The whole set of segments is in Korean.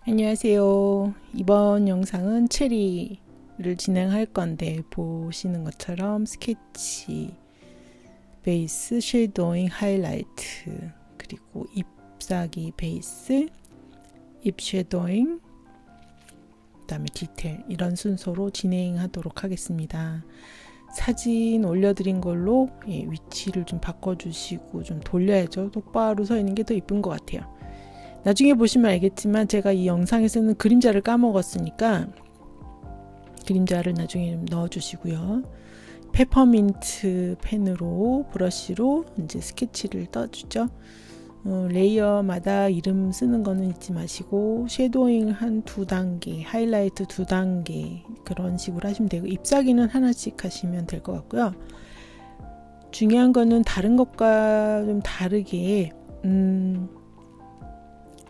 안녕하세요. 이번 영상은 체리를 진행할 건데 보시는 것처럼 스케치, 베이스, 쉐도잉, 하이라이트, 그리고 잎사귀 베이스, 잎 쉐도잉, 그 다음에 디테일 이런 순서로 진행하도록 하겠습니다. 사진 올려드린 걸로 위치를 좀 바꿔주시고 좀 돌려야죠. 똑바로 서 있는 게 더 이쁜 것 같아요. 나중에 보시면 알겠지만 제가 이 영상에서는 그림자를 까먹었으니까 그림자를 나중에 좀 넣어주시고요. 페퍼민트 펜으로 브러쉬로 이제 스케치를 떠주죠. 레이어마다 이름 쓰는 거는 잊지 마시고 섀도잉 한 두 단계, 하이라이트 두 단계 그런 식으로 하시면 되고 잎사귀는 하나씩 하시면 될 것 같고요. 중요한 거는 다른 것과 좀 다르게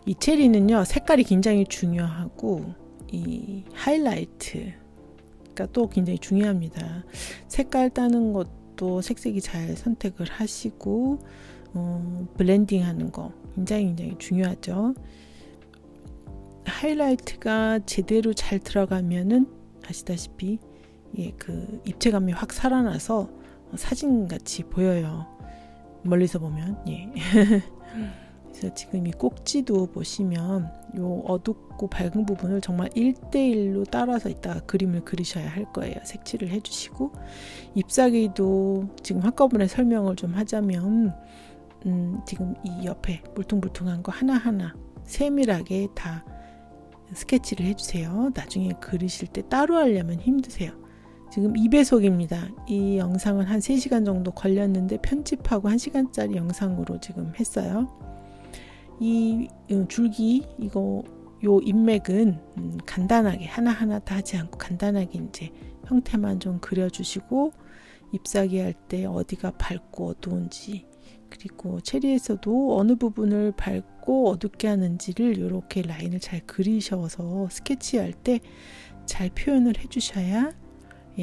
이 체리는요 색깔이 굉장히 중요하고 이 하이라이트가 또 굉장히 중요합니다. 색깔 따는 것도 색색이 잘 선택을 하시고 블렌딩 하는 거 굉장히 중요하죠. 하이라이트가 제대로 잘 들어가면은 아시다시피 그 입체감이 확 살아나서 사진같이 보여요. 멀리서 보면 그래서 지금 이 꼭지도 보시면 요 어둡고 밝은 부분을 정말 1대1로 따라서 이따가 그림을 그리셔야 할 거예요. 색칠을 해주시고 잎사귀도 지금 한꺼번에 설명을 좀 하자면 지금 이 옆에 물퉁물퉁한 거 하나하나 세밀하게 다 스케치를 해주세요. 나중에 그리실 때 따로 하려면 힘드세요. 지금 2배속입니다. 이 영상은 한 3시간 정도 걸렸는데 편집하고 1시간짜리 영상으로 지금 했어요. 이 줄기 이거 요 인맥은 간단하게 하나하나 다 하지 않고 간단하게 이제 형태만 좀 그려주시고 잎사귀 할 때 어디가 밝고 어두운지 그리고 체리에서도 어느 부분을 밝고 어둡게 하는지를 이렇게 라인을 잘 그리셔서 스케치할 때 잘 표현을 해주셔야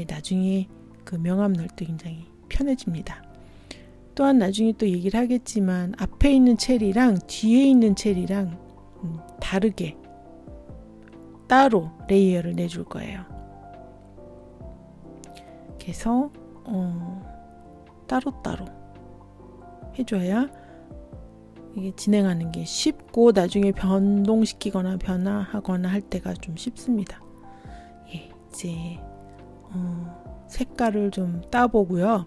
나중에 그 명암 넣을 때 굉장히 편해집니다. 또한 나중에 또 얘기를 하겠지만 앞에 있는 체리랑 뒤에 있는 체리랑 다르게 따로 레이어를 내줄 거예요. 그래서 따로따로 해줘야 이게 진행하는 게 쉽고 나중에 변동시키거나 변화하거나 할 때가 좀 쉽습니다. 이제 색깔을 좀 따보고요.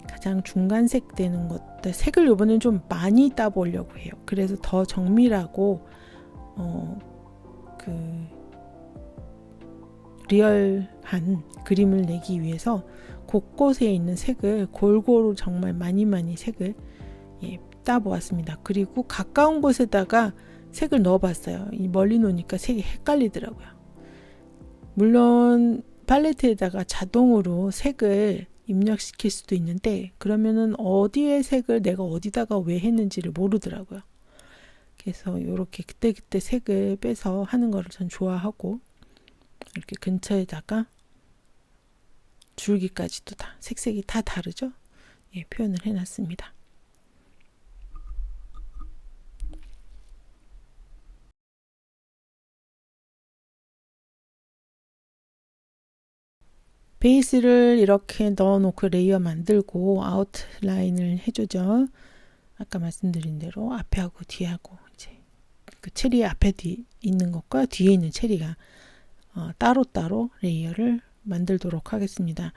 가장 중간색 되는 것들 색을 이번엔 좀 많이 따보려고 해요. 그래서 더 정밀하고 그 리얼한 그림을 내기 위해서 곳곳에 있는 색을 골고루 정말 많이 색을 따보았습니다. 그리고 가까운 곳에다가 색을 넣어봤어요. 멀리 놓으니까 색이 헷갈리더라고요. 물론 팔레트에다가 자동으로 색을 입력시킬 수도 있는데 그러면은 어디에 색을 내가 어디다가 왜 했는지를 모르더라고요. 그래서 이렇게 그때그때 색을 빼서 하는 거를 전 좋아하고 이렇게 근처에다가 줄기까지도 다 색색이 다 다르죠? 표현을 해놨습니다. 베이스를 이렇게 넣어놓고 레이어 만들고 아웃라인을 해주죠. 아까 말씀드린 대로 앞에하고 뒤하고 이제 그 체리 앞에 있는 것과 뒤에 있는 체리가 따로따로 레이어를 만들도록 하겠습니다.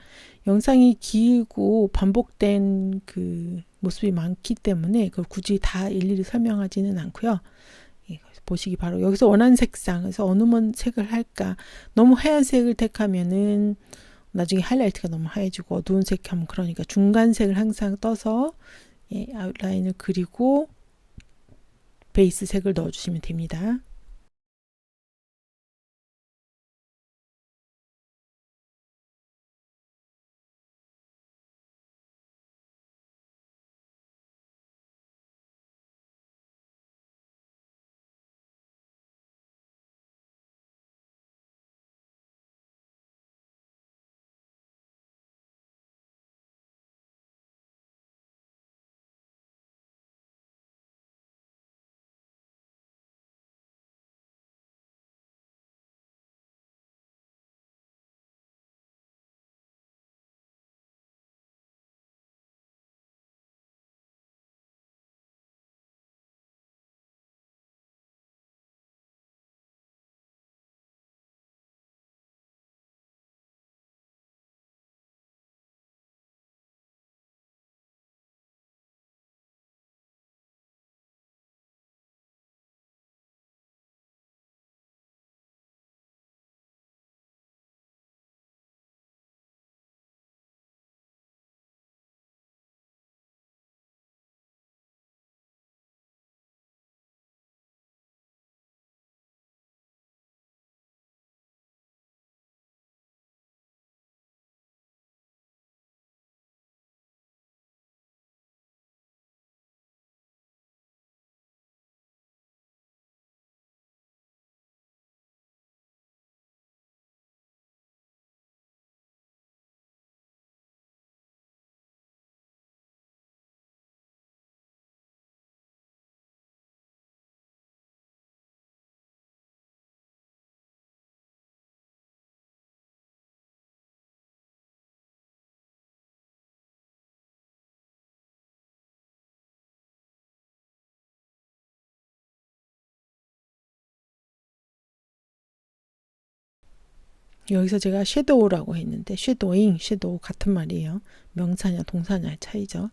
영상이 길고 반복된 그 모습이 많기 때문에 그걸 굳이 다 일일이 설명하지는 않고요. 보시기 바로 여기서 원하는 색상에서 어느 색을 할까 너무 하얀색을 택하면은 나중에 하이라이트가 너무 하얘지고 어두운 색 하면 그러니까 중간색을 항상 떠서 아웃라인을 그리고 베이스 색을 넣어주시면 됩니다. 여기서 제가 섀도우라고 했는데 섀도잉, 섀도우 같은 말이에요. 명사냐 동사냐의 차이죠.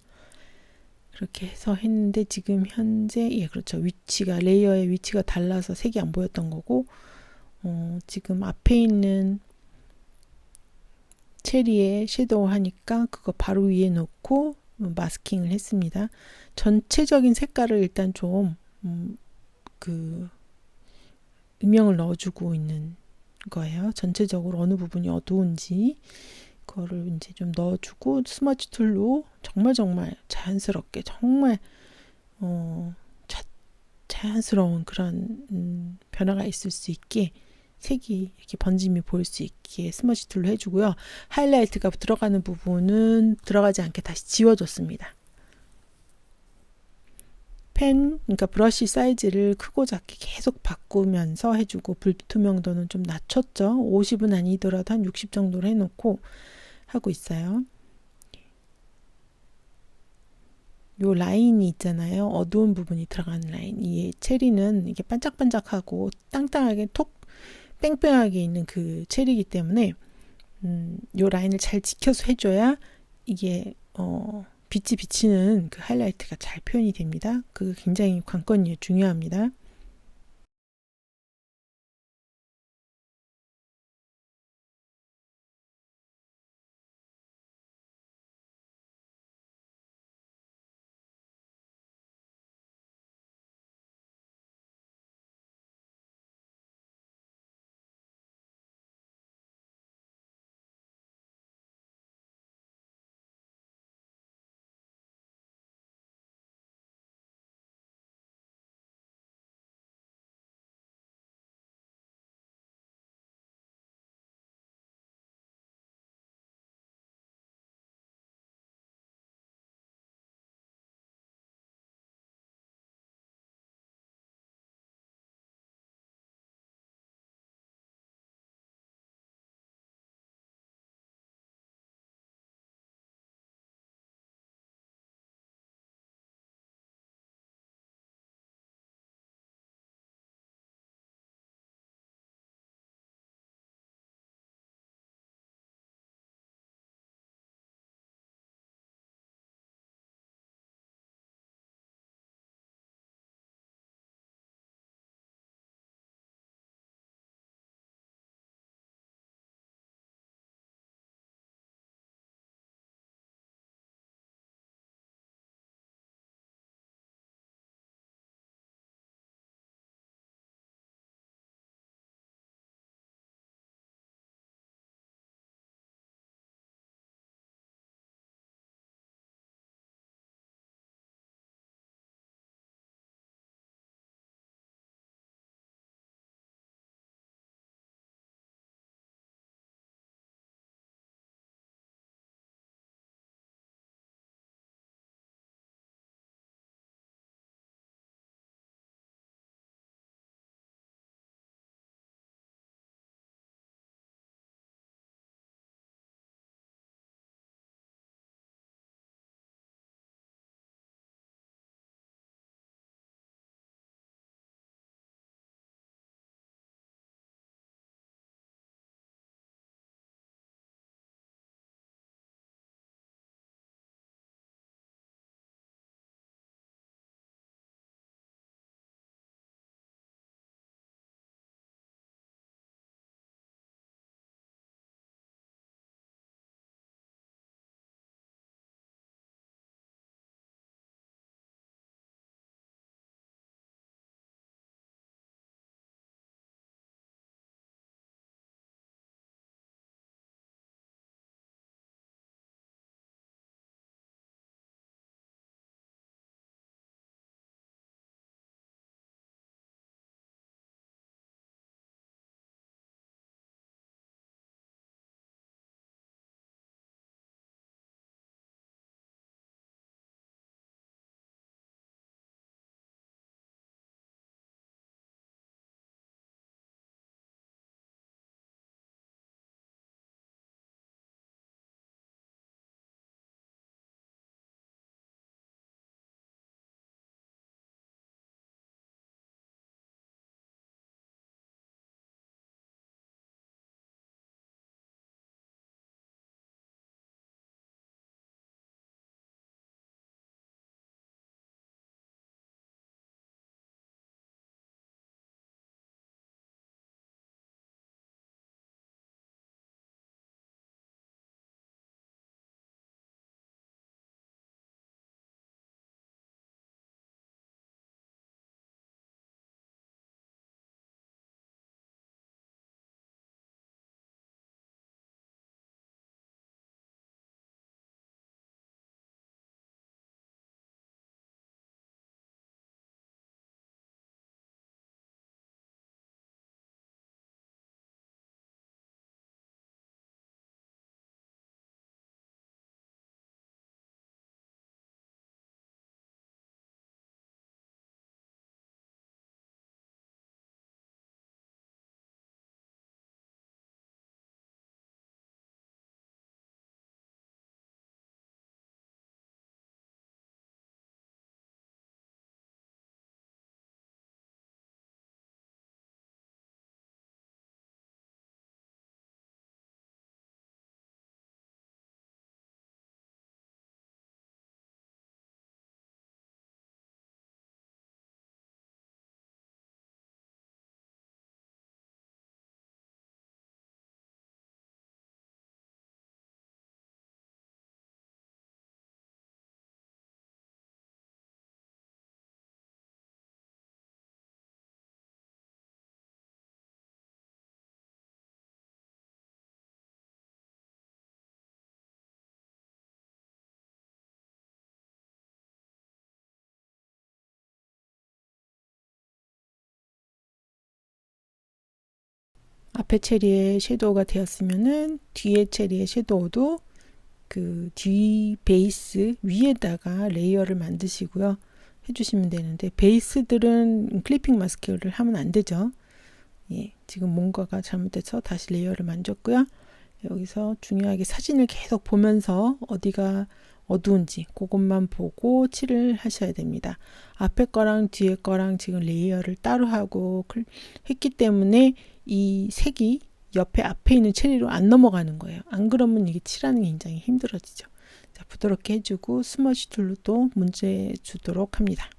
그렇게 해서 했는데 지금 현재 예 그렇죠. 위치가 레이어의 위치가 달라서 색이 안 보였던 거고 지금 앞에 있는 체리에 섀도우 하니까 그거 바로 위에 놓고 마스킹을 했습니다. 전체적인 색깔을 일단 좀 그 음영을 넣어주고 있는 거예요. 전체적으로 어느 부분이 어두운지 그거를 이제 좀 넣어주고 스머치 툴로 정말 자연스럽게 정말 어, 자연스러운 그런 변화가 있을 수 있게 색이 이렇게 번짐이 보일 수 있게 스머시 툴로 해주고요. 하이라이트가 들어가는 부분은 들어가지 않게 다시 지워줬습니다. 그러니까 브러쉬 사이즈를 크고 작게 계속 바꾸면서 해주고 불투명도는 좀 낮췄죠. 50은 아니더라도 한 60 정도로 해놓고 하고 있어요. 요 라인이 있잖아요. 어두운 부분이 들어가는 라인. 이 체리는 이게 반짝반짝하고 땅땅하게 톡 뺑뺑하게 있는 그 체리이기 때문에 요 라인을 잘 지켜서 해줘야 이게 빛이 비치는 그 하이라이트가 잘 표현이 됩니다. 그게 굉장히 관건이에요. 중요합니다. 앞에 체리에 섀도우가 되었으면은 뒤에 체리의 섀도우도 그 뒤 베이스 위에다가 레이어를 만드시고요. 해주시면 되는데 베이스들은 클리핑 마스크를 하면 안 되죠. 예, 지금 뭔가가 잘못돼서 다시 레이어를 만졌고요. 여기서 중요하게 사진을 계속 보면서 어디가 어두운지 그것만 보고 칠을 하셔야 됩니다. 앞에 거랑 뒤에 거랑 지금 레이어를 따로 하고 했기 때문에 이 색이 옆에 앞에 있는 체리로 안 넘어가는 거예요. 안 그러면 이게 칠하는 게 굉장히 힘들어지죠. 자, 부드럽게 해주고 스머지 툴로도 문제 주도록 합니다.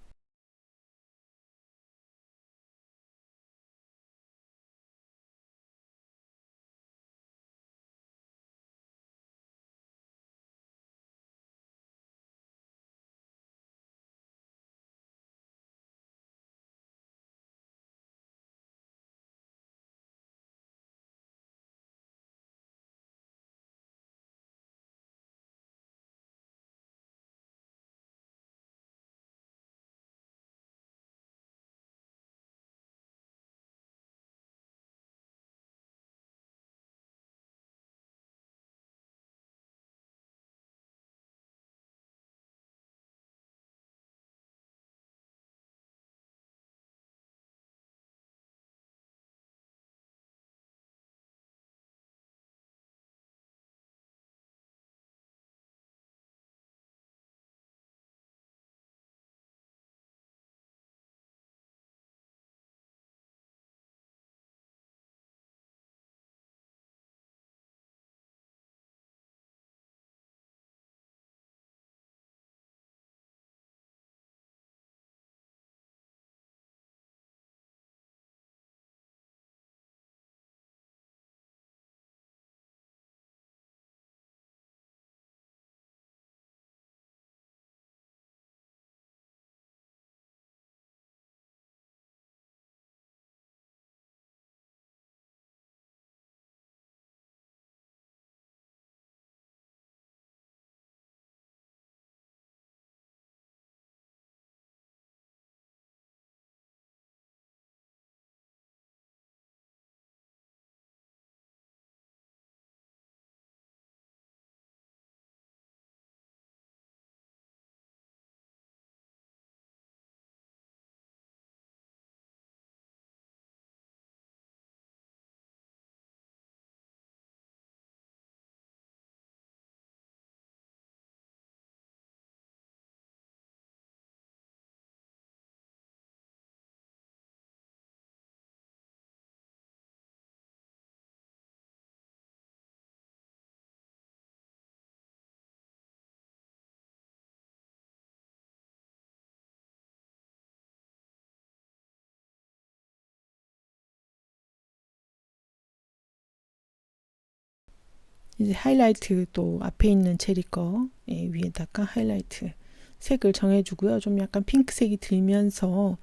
이제 하이라이트 또 앞에 있는 체리 거 위에다가 하이라이트 색을 정해주고요. 좀 약간 핑크색이 들면서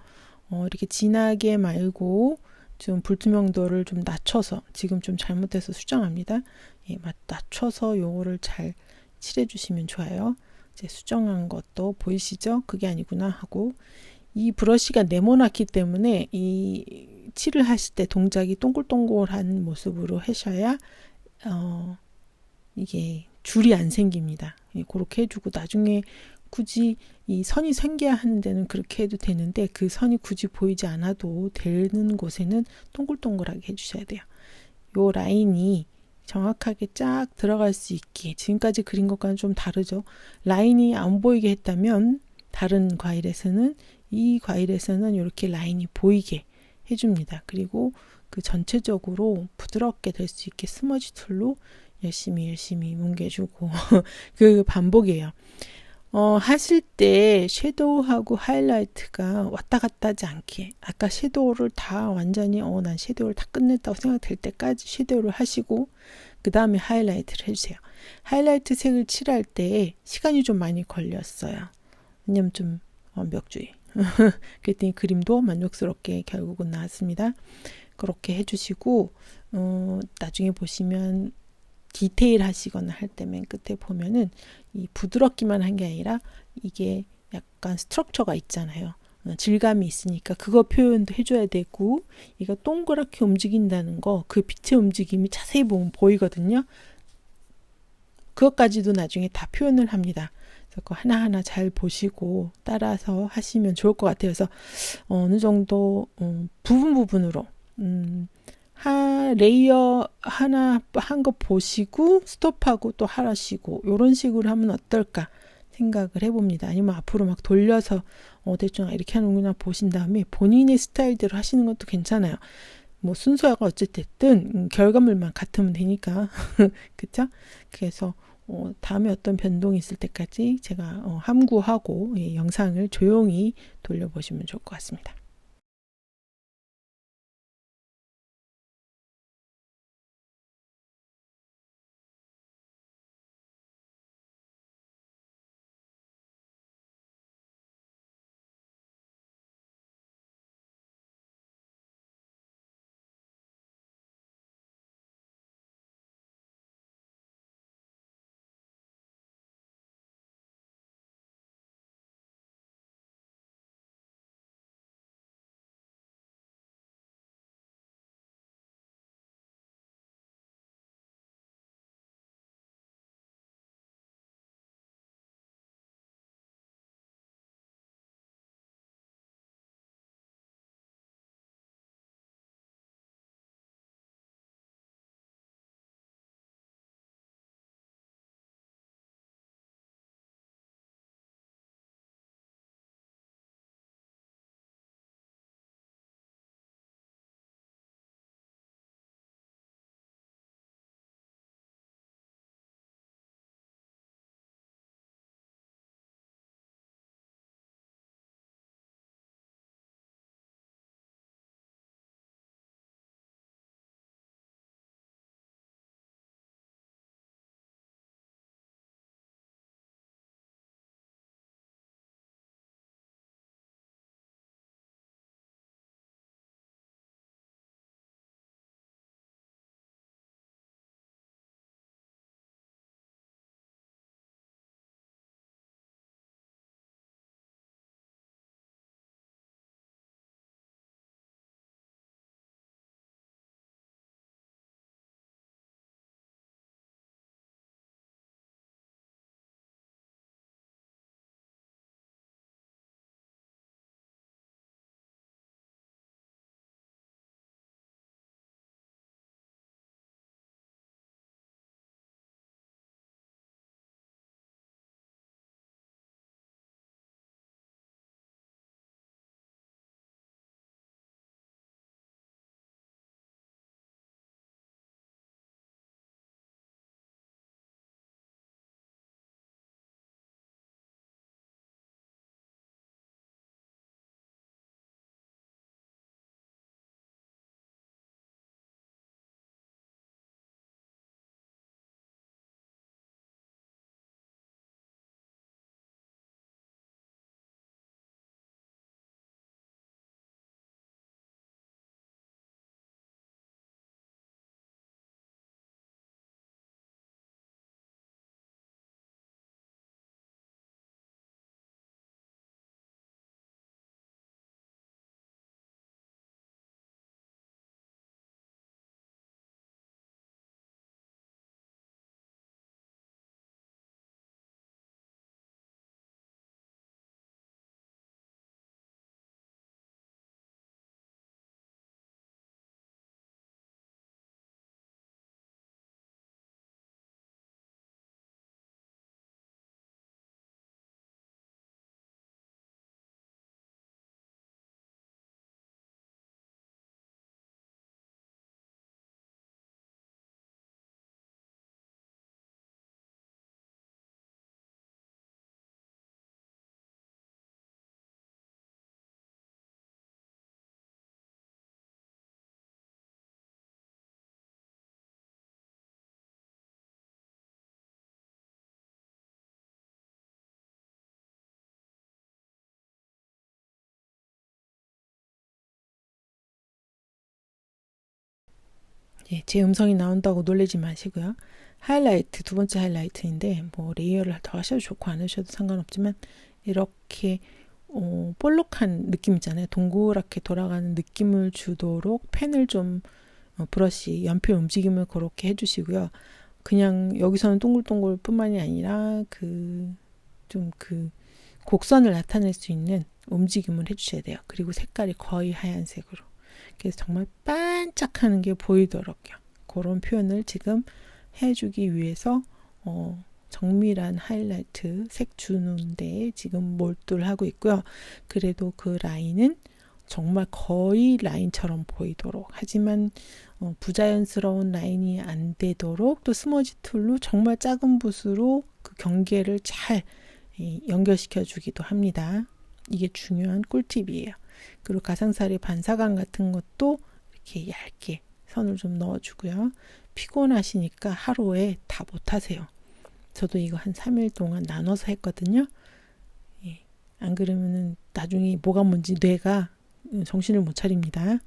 이렇게 진하게 말고 좀 불투명도를 좀 낮춰서 지금 좀 잘못해서 수정합니다. 예, 낮춰서 요거를 잘 칠해주시면 좋아요. 이제 수정한 것도 보이시죠? 그게 아니구나 하고 이 브러쉬가 네모났기 때문에 이 칠을 하실 때 동작이 동글동글한 모습으로 하셔야 이게 줄이 안 생깁니다. 예, 그렇게 해주고 나중에 굳이 이 선이 생겨야 하는 데는 그렇게 해도 되는데 그 선이 굳이 보이지 않아도 되는 곳에는 동글동글하게 해주셔야 돼요. 요 라인이 정확하게 쫙 들어갈 수 있게 지금까지 그린 것과는 좀 다르죠. 라인이 안 보이게 했다면 다른 과일에서는 이 과일에서는 이렇게 라인이 보이게 해줍니다. 그리고 그 전체적으로 부드럽게 될 수 있게 스머지 툴로 열심히 뭉개주고 그 반복이에요. 하실 때 섀도우하고 하이라이트가 왔다 갔다 하지 않게 아까 섀도우를 다 완전히 난 섀도우를 다 끝냈다고 생각될 때까지 섀도우를 하시고 그 다음에 하이라이트를 해주세요. 하이라이트 색을 칠할 때 시간이 좀 많이 걸렸어요. 왜냐면 좀 완벽주의 그랬더니 그림도 만족스럽게 결국은 나왔습니다. 그렇게 해주시고 나중에 보시면 디테일 하시거나 할 때 맨 끝에 보면은 이 부드럽기만 한 게 아니라 이게 약간 스트럭처가 있잖아요. 질감이 있으니까 그거 표현도 해줘야 되고, 이거 동그랗게 움직인다는 거, 그 빛의 움직임이 자세히 보면 보이거든요. 그것까지도 나중에 다 표현을 합니다. 그래서 그거 하나하나 잘 보시고 따라서 하시면 좋을 것 같아요. 그래서 어느 정도 부분 부분으로 레이어 하나 한 거 보시고 스톱하고 또 하시고 이런 식으로 하면 어떨까 생각을 해봅니다. 아니면 앞으로 막 돌려서 대충 이렇게 하는구나 보신 다음에 본인의 스타일대로 하시는 것도 괜찮아요. 뭐 순서가 어쨌든 결과물만 같으면 되니까 그쵸? 그래서 다음에 어떤 변동이 있을 때까지 제가 함구하고 영상을 조용히 돌려보시면 좋을 것 같습니다. 예, 제 음성이 나온다고 놀라지 마시고요. 하이라이트, 두 번째 하이라이트인데 뭐 레이어를 더 하셔도 좋고 안 하셔도 상관없지만 이렇게 볼록한 느낌 있잖아요. 동그랗게 돌아가는 느낌을 주도록 펜을 좀 브러쉬, 연필 움직임을 그렇게 해주시고요. 그냥 여기서는 동글동글 뿐만이 아니라 좀 곡선을 나타낼 수 있는 움직임을 해주셔야 돼요. 그리고 색깔이 거의 하얀색으로. 그래서 정말 반짝하는 게 보이도록요. 그런 표현을 지금 해주기 위해서 정밀한 하이라이트 색 주는데 지금 몰두를 하고 있고요. 그래도 그 라인은 정말 거의 라인처럼 보이도록, 하지만 부자연스러운 라인이 안 되도록 또 스머지 툴로 정말 작은 붓으로 그 경계를 잘 연결시켜 주기도 합니다. 이게 중요한 꿀팁이에요. 그리고 가상살이 반사광 같은 것도 이렇게 얇게 선을 좀 넣어주고요. 피곤하시니까 하루에 다 못하세요. 저도 이거 한 3일 동안 나눠서 했거든요. 예. 안 그러면은 나중에 뭐가 뭔지 뇌가 정신을 못 차립니다.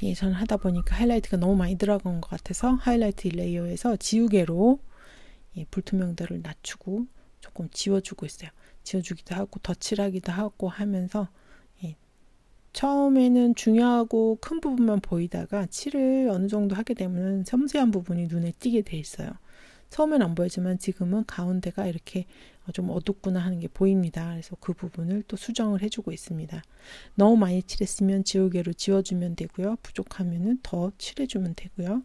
예, 저는 하다 보니까 하이라이트가 너무 많이 들어간 것 같아서 하이라이트 레이어에서 지우개로 예, 불투명도를 낮추고 조금 지워주고 있어요. 지워주기도 하고 덧칠하기도 하고 하면서 예, 처음에는 중요하고 큰 부분만 보이다가 칠을 어느 정도 하게 되면 섬세한 부분이 눈에 띄게 돼 있어요. 처음엔 안 보이지만 지금은 가운데가 이렇게 좀 어둡구나 하는 게 보입니다. 그래서 그 부분을 또 수정을 해주고 있습니다. 너무 많이 칠했으면 지우개로 지워주면 되고요. 부족하면은 더 칠해주면 되고요.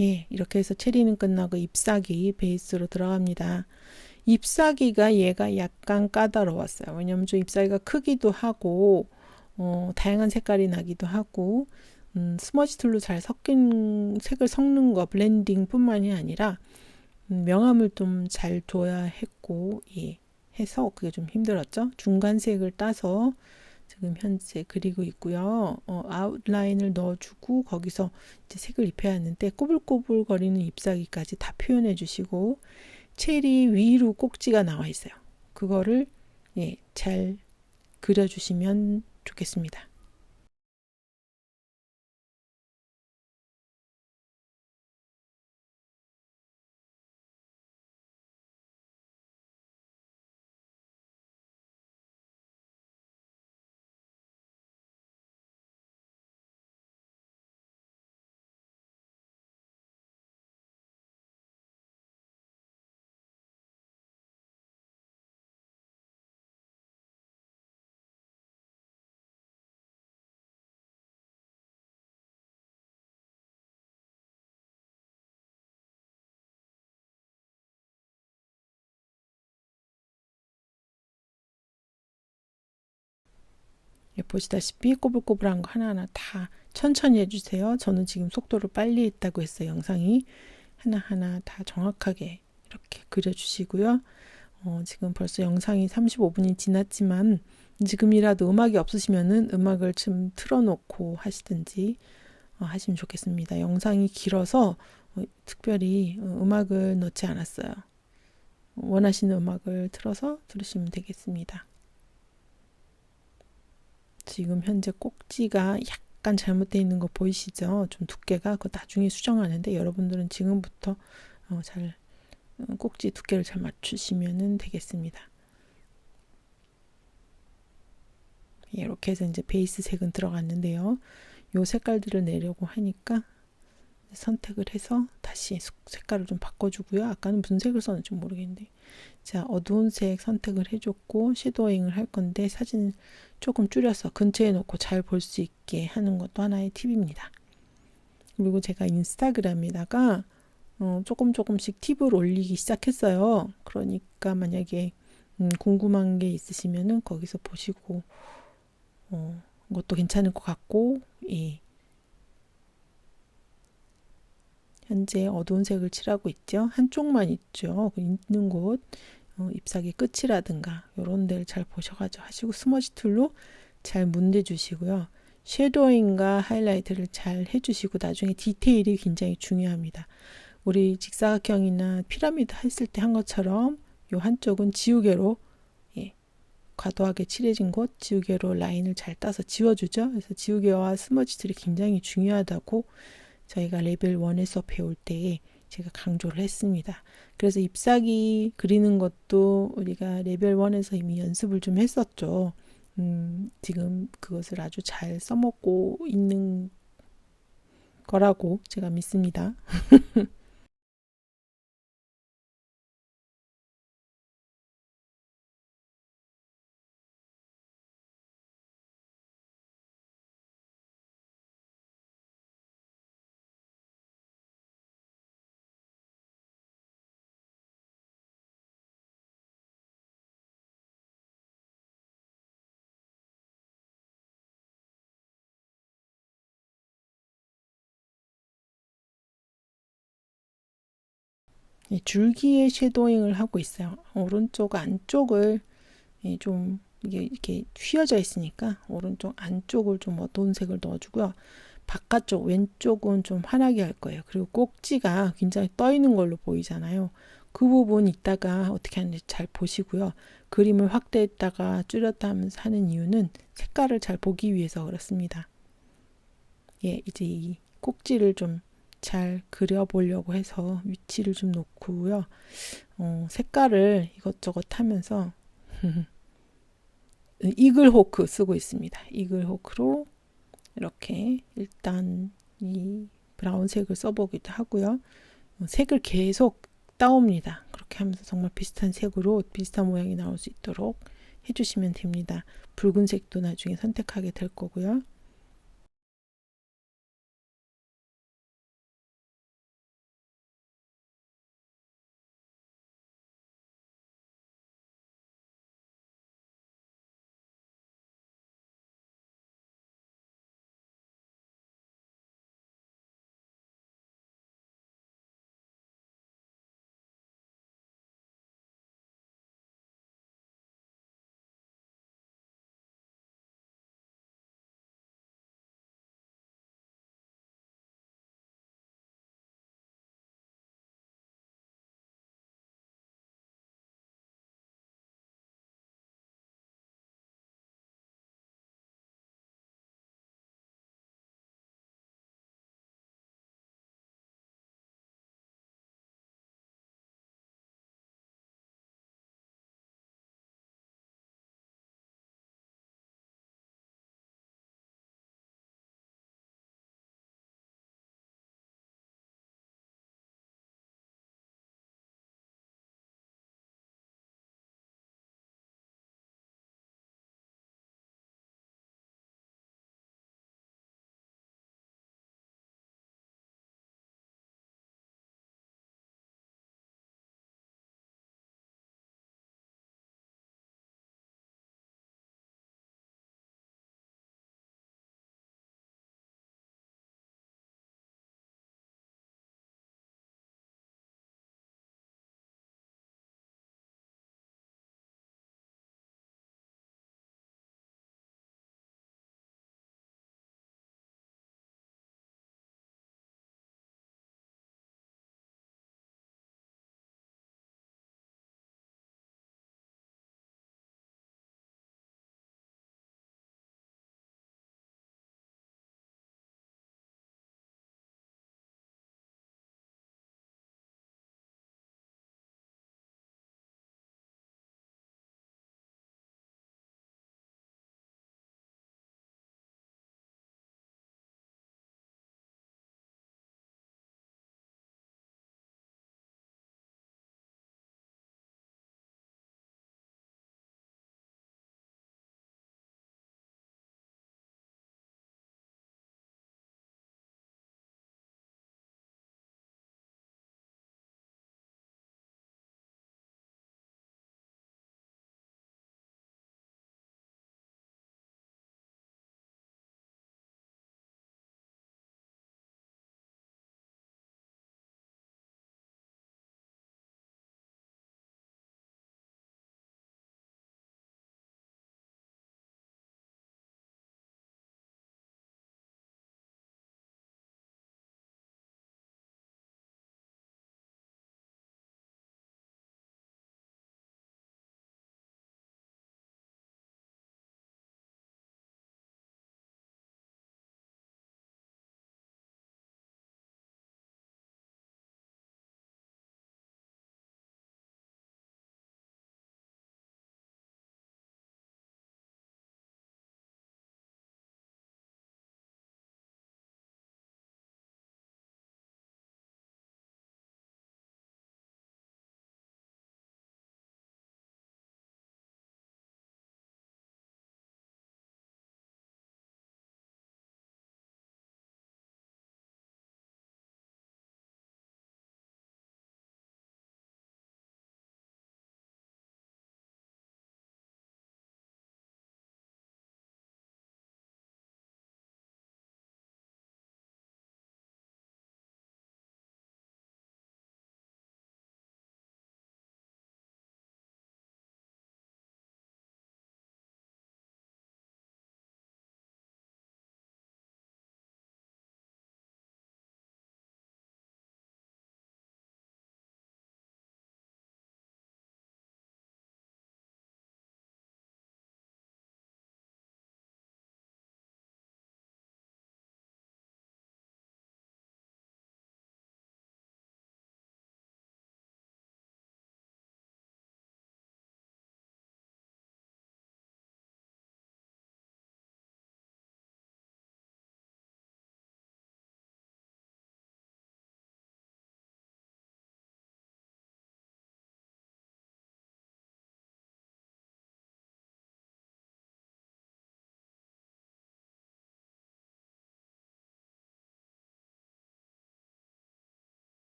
예, 이렇게 해서 체리는 끝나고 잎사귀 베이스로 들어갑니다. 잎사귀가 얘가 약간 까다로웠어요. 왜냐면 좀 잎사귀가 크기도 하고 다양한 색깔이 나기도 하고 스머지 툴로 잘 섞인 색을 섞는 거 블렌딩 뿐만이 아니라 명암을 좀 잘 줘야 했고 예, 해서 그게 좀 힘들었죠. 중간색을 따서 지금 현재 그리고 있고요. 아웃라인을 넣어주고 거기서 이제 색을 입혀야 하는데 꼬불꼬불 거리는 잎사귀까지 다 표현해 주시고 체리 위로 꼭지가 나와 있어요. 그거를 예, 잘 그려주시면 좋겠습니다. 예, 보시다시피 꼬불꼬불한 거 하나하나 다 천천히 해주세요. 저는 지금 속도를 빨리 했다고 했어요. 영상이 하나하나 다 정확하게 이렇게 그려주시고요. 지금 벌써 영상이 35분이 지났지만 지금이라도 음악이 없으시면은 음악을 좀 틀어놓고 하시든지 하시면 좋겠습니다. 영상이 길어서 특별히 음악을 넣지 않았어요. 원하시는 음악을 틀어서 들으시면 되겠습니다. 지금 현재 꼭지가 약간 잘못되어 있는 거 보이시죠? 좀 두께가 그거 나중에 수정하는데 여러분들은 지금부터 잘 꼭지 두께를 잘 맞추시면 되겠습니다. 이렇게 해서 이제 베이스 색은 들어갔는데요. 요 색깔들을 내려고 하니까 선택을 해서 다시 색깔을 좀 바꿔주고요. 아까는 무슨 색을 썼는지 모르겠는데 자, 어두운 색 선택을 해줬고 섀도잉을 할 건데 사진 조금 줄여서 근처에 놓고 잘 볼 수 있게 하는 것도 하나의 팁입니다. 그리고 제가 인스타그램에다가 조금씩 팁을 올리기 시작했어요. 그러니까 만약에 궁금한 게 있으시면은 거기서 보시고 것도 괜찮을 것 같고 예. 현재 어두운 색을 칠하고 있죠. 한쪽만 있죠. 있는 곳 잎사귀 끝이라든가 이런 데를 잘 보셔가지고 하시고 스머지 툴로 잘 문대주시고요. 섀도잉과 하이라이트를 잘 해주시고 나중에 디테일이 굉장히 중요합니다. 우리 직사각형이나 피라미드 했을 때 한 것처럼 이 한쪽은 지우개로 예, 과도하게 칠해진 곳 지우개로 라인을 잘 따서 지워주죠. 그래서 지우개와 스머지 툴이 굉장히 중요하다고 저희가 레벨 1에서 배울 때에 제가 강조를 했습니다. 그래서 잎사귀 그리는 것도 우리가 레벨 1에서 이미 연습을 좀 했었죠. 지금 그것을 아주 잘 써먹고 있는 거라고 제가 믿습니다. 줄기에 쉐도잉을 하고 있어요. 오른쪽 안쪽을 좀 이게 이렇게 휘어져 있으니까 오른쪽 안쪽을 좀 어두운 색을 넣어주고요. 바깥쪽 왼쪽은 좀 환하게 할 거예요. 그리고 꼭지가 굉장히 떠 있는 걸로 보이잖아요. 그 부분 이따가 어떻게 하는지 잘 보시고요. 그림을 확대했다가 줄였다 하면서 하는 이유는 색깔을 잘 보기 위해서 그렇습니다. 예, 이제 이 꼭지를 좀 잘 그려보려고 해서 위치를 좀 놓고요. 색깔을 이것저것 하면서 이글호크 쓰고 있습니다. 이글호크로 이렇게 일단 이 브라운색을 써보기도 하고요. 색을 계속 따옵니다. 그렇게 하면서 정말 비슷한 색으로 비슷한 모양이 나올 수 있도록 해주시면 됩니다. 붉은색도 나중에 선택하게 될 거고요.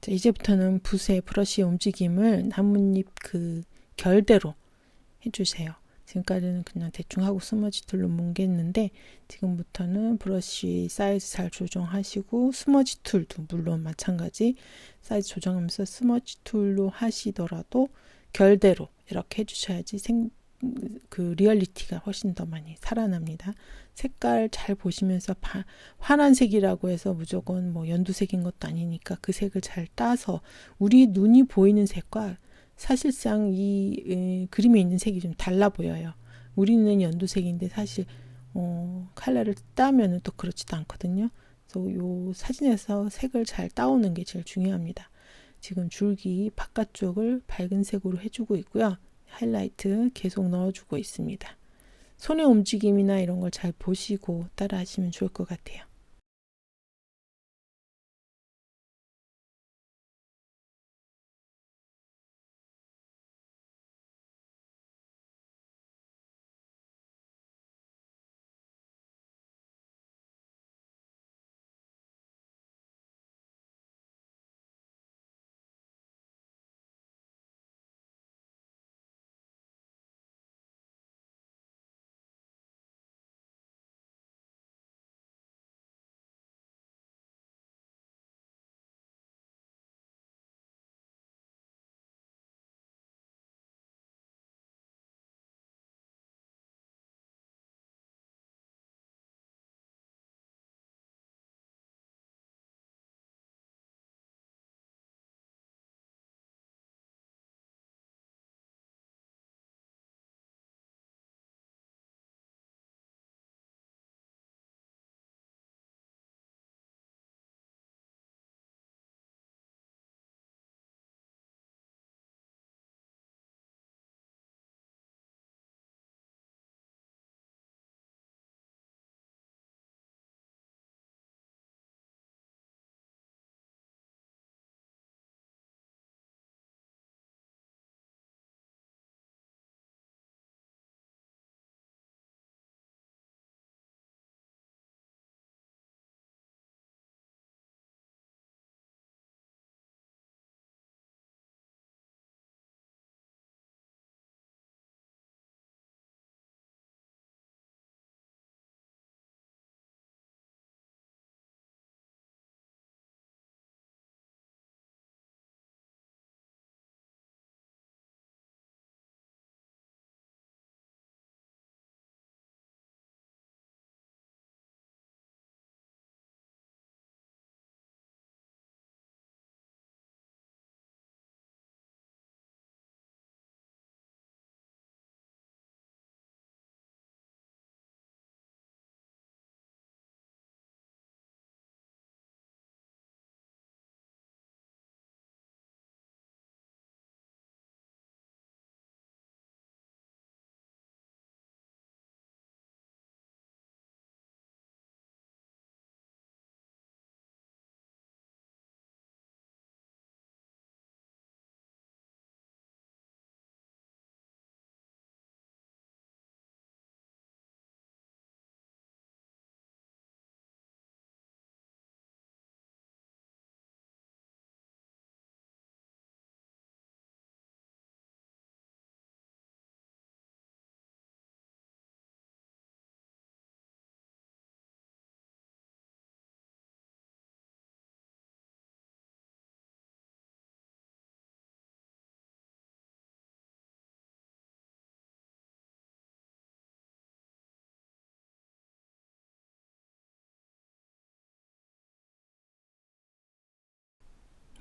자, 이제부터는 붓의 브러쉬의 움직임을 나뭇잎 그 결대로 해주세요. 지금까지는 그냥 대충 하고 스머지 툴로 뭉갰는데 지금부터는 브러쉬 사이즈 잘 조정하시고 스머지 툴도 물론 마찬가지 사이즈 조정하면서 스머지 툴로 하시더라도 결대로 이렇게 해주셔야지 그 리얼리티가 훨씬 더 많이 살아납니다. 색깔 잘 보시면서 환한 색이라고 해서 무조건 뭐 연두색인 것도 아니니까 그 색을 잘 따서 우리 눈이 보이는 색과 사실상 이 그림에 있는 색이 좀 달라 보여요. 우리는 연두색인데 사실 컬러를 따면은 또 그렇지도 않거든요. 그래서 요 사진에서 색을 잘 따오는 게 제일 중요합니다. 지금 줄기 바깥쪽을 밝은 색으로 해주고 있고요. 하이라이트 계속 넣어주고 있습니다. 손의 움직임이나 이런 걸 잘 보시고 따라 하시면 좋을 것 같아요.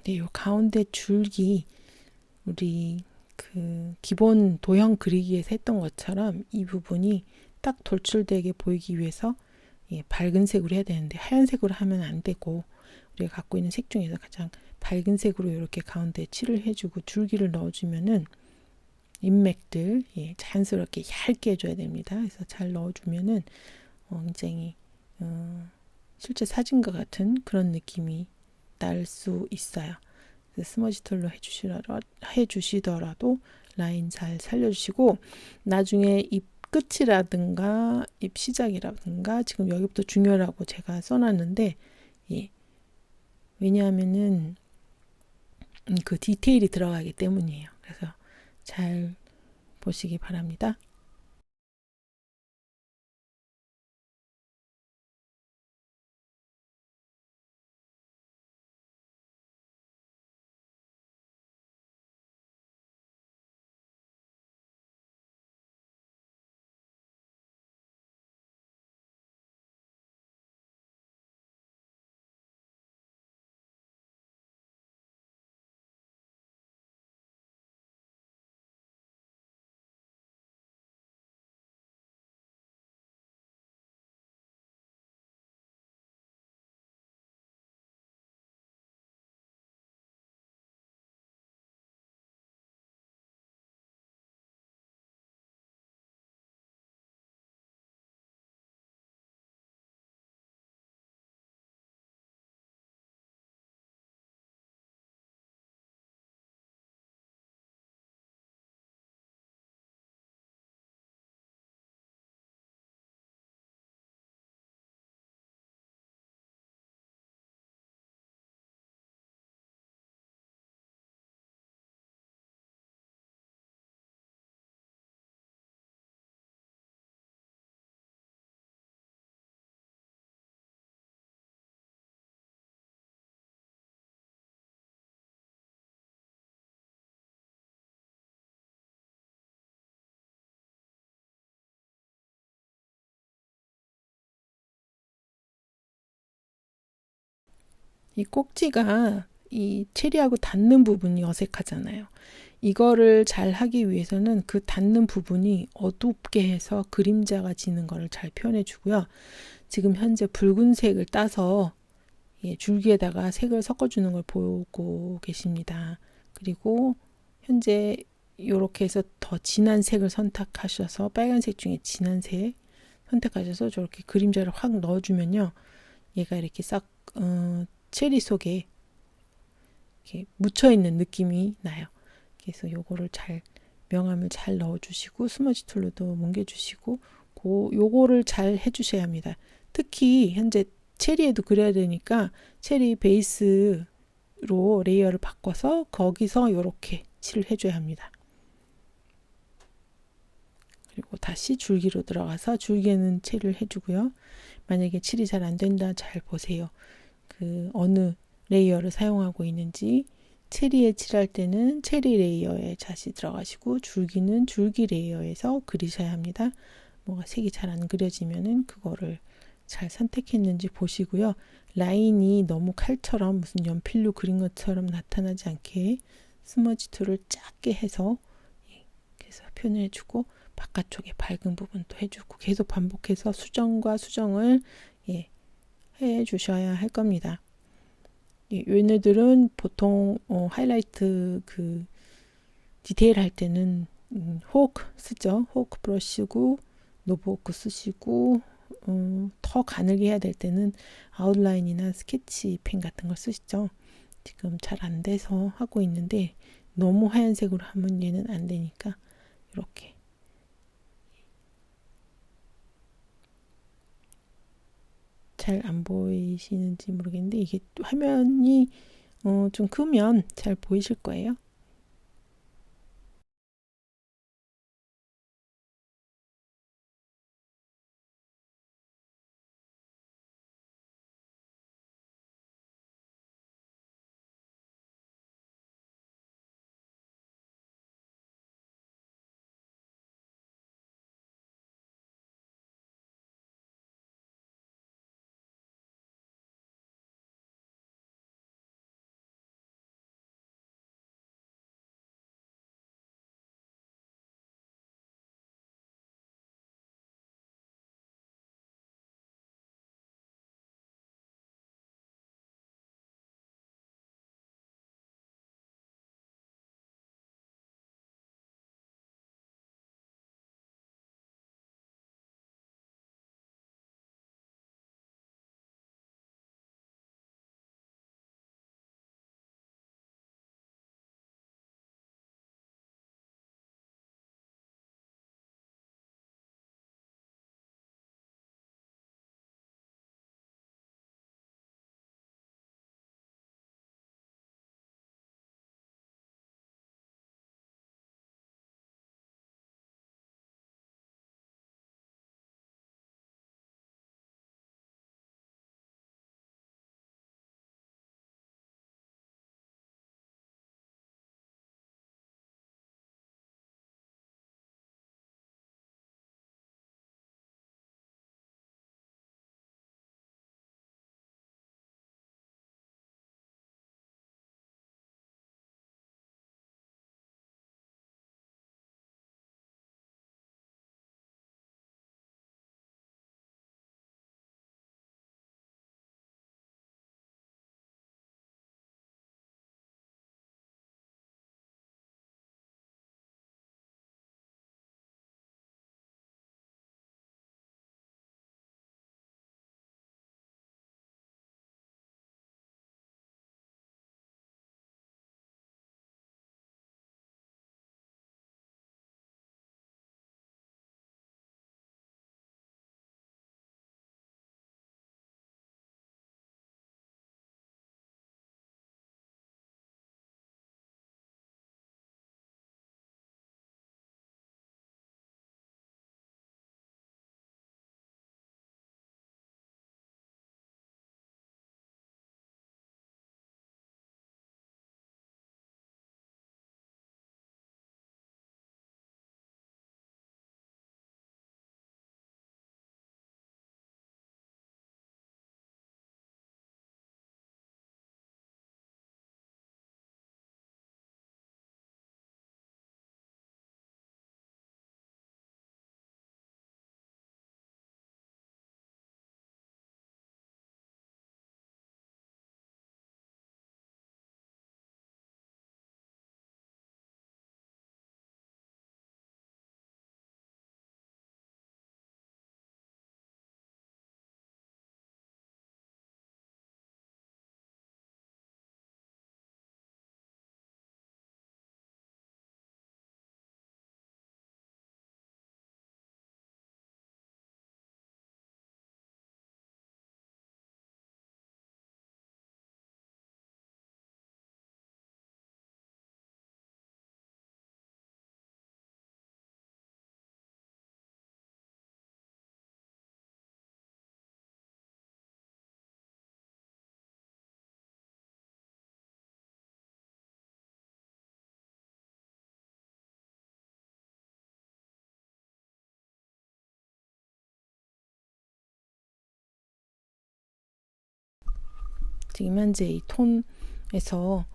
네, 요 가운데 줄기 우리 그 기본 도형 그리기에서 했던 것처럼 이 부분이 딱 돌출되게 보이기 위해서 밝은 색으로 해야 되는데 하얀색으로 하면 안 되고 우리가 갖고 있는 색 중에서 가장 밝은 색으로 이렇게 가운데 칠을 해주고 줄기를 넣어주면은 인맥들 자연스럽게 얇게 해줘야 됩니다. 그래서 잘 넣어주면은 굉장히 실제 사진과 같은 그런 느낌이 날 수 있어요. 스머지 툴로 해주시더라도 라인 잘 살려주시고 나중에 잎 끝이라든가 잎 시작이라든가 지금 여기부터 중요하라고 제가 써놨는데 왜냐하면은 그 디테일이 들어가기 때문이에요. 그래서 잘 보시기 바랍니다. 이 꼭지가 이 체리하고 닿는 부분이 어색하잖아요. 이거를 잘 하기 위해서는 그 닿는 부분이 어둡게 해서 그림자가 지는 거를 잘 표현해 주고요. 지금 현재 붉은색을 따서 줄기에다가 색을 섞어주는 걸 보고 계십니다. 그리고 현재 이렇게 해서 더 진한 색을 선택하셔서 빨간색 중에 진한 색 선택하셔서 저렇게 그림자를 확 넣어주면요. 얘가 이렇게 싹 체리 속에 이렇게 묻혀있는 느낌이 나요. 그래서 요거를 잘 명암을 잘 넣어주시고 스머지 툴로도 뭉개주시고 요거를 잘 해주셔야 합니다. 특히 현재 체리에도 그려야 되니까 체리 베이스로 레이어를 바꿔서 거기서 이렇게 칠을 해줘야 합니다. 그리고 다시 줄기로 들어가서 줄기에는 칠을 해주고요. 만약에 칠이 잘 안된다 잘 보세요. 그 어느 레이어를 사용하고 있는지 체리에 칠할 때는 체리 레이어에 다시 들어가시고 줄기는 줄기 레이어에서 그리셔야 합니다. 뭐가 색이 잘 안 그려지면은 그거를 잘 선택했는지 보시고요. 라인이 너무 칼처럼 무슨 연필로 그린 것처럼 나타나지 않게 스머지 툴을 작게 해서 그래서 표현해주고 바깥쪽에 밝은 부분도 해주고 계속 반복해서 수정과 수정을 해주셔야 할 겁니다. 얘네들은 보통 하이라이트 그 디테일 할 때는 호크 쓰죠. 호크 브러쉬고 노브호크 쓰시고 더 가늘게 해야 될 때는 아웃라인이나 스케치 펜 같은 걸 쓰시죠. 지금 잘 안 돼서 하고 있는데 너무 하얀색으로 하면 얘는 안 되니까 이렇게 잘 안 보이시는지 모르겠는데 이게 화면이 좀 크면 잘 보이실 거예요. 지금 현재 이 톤에서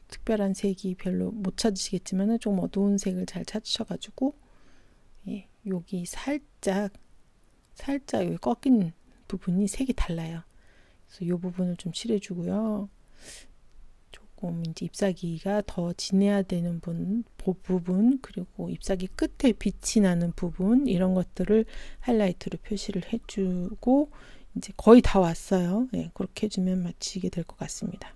특별한 색이 별로 못 찾으시겠지만 좀 어두운 색을 잘 찾으셔가지고 예, 여기 살짝 여기 꺾인 부분이 색이 달라요. 그래서 이 부분을 좀 칠해주고요. 조금 이제 잎사귀가 더 진해야 되는 부분, 그리고 잎사귀 끝에 빛이 나는 부분, 이런 것들을 하이라이트로 표시를 해주고 이제 거의 다 왔어요. 예, 그렇게 해주면 마치게 될 것 같습니다.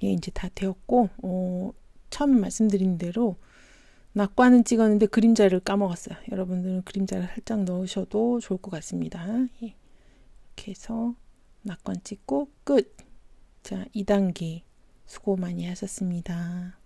예, 이제 다 되었고 처음 말씀드린 대로 낙관은 찍었는데 그림자를 까먹었어요. 여러분들은 그림자를 살짝 넣으셔도 좋을 것 같습니다. 예, 이렇게 해서 낙관 찍고 끝. 자, 2단계 수고 많이 하셨습니다.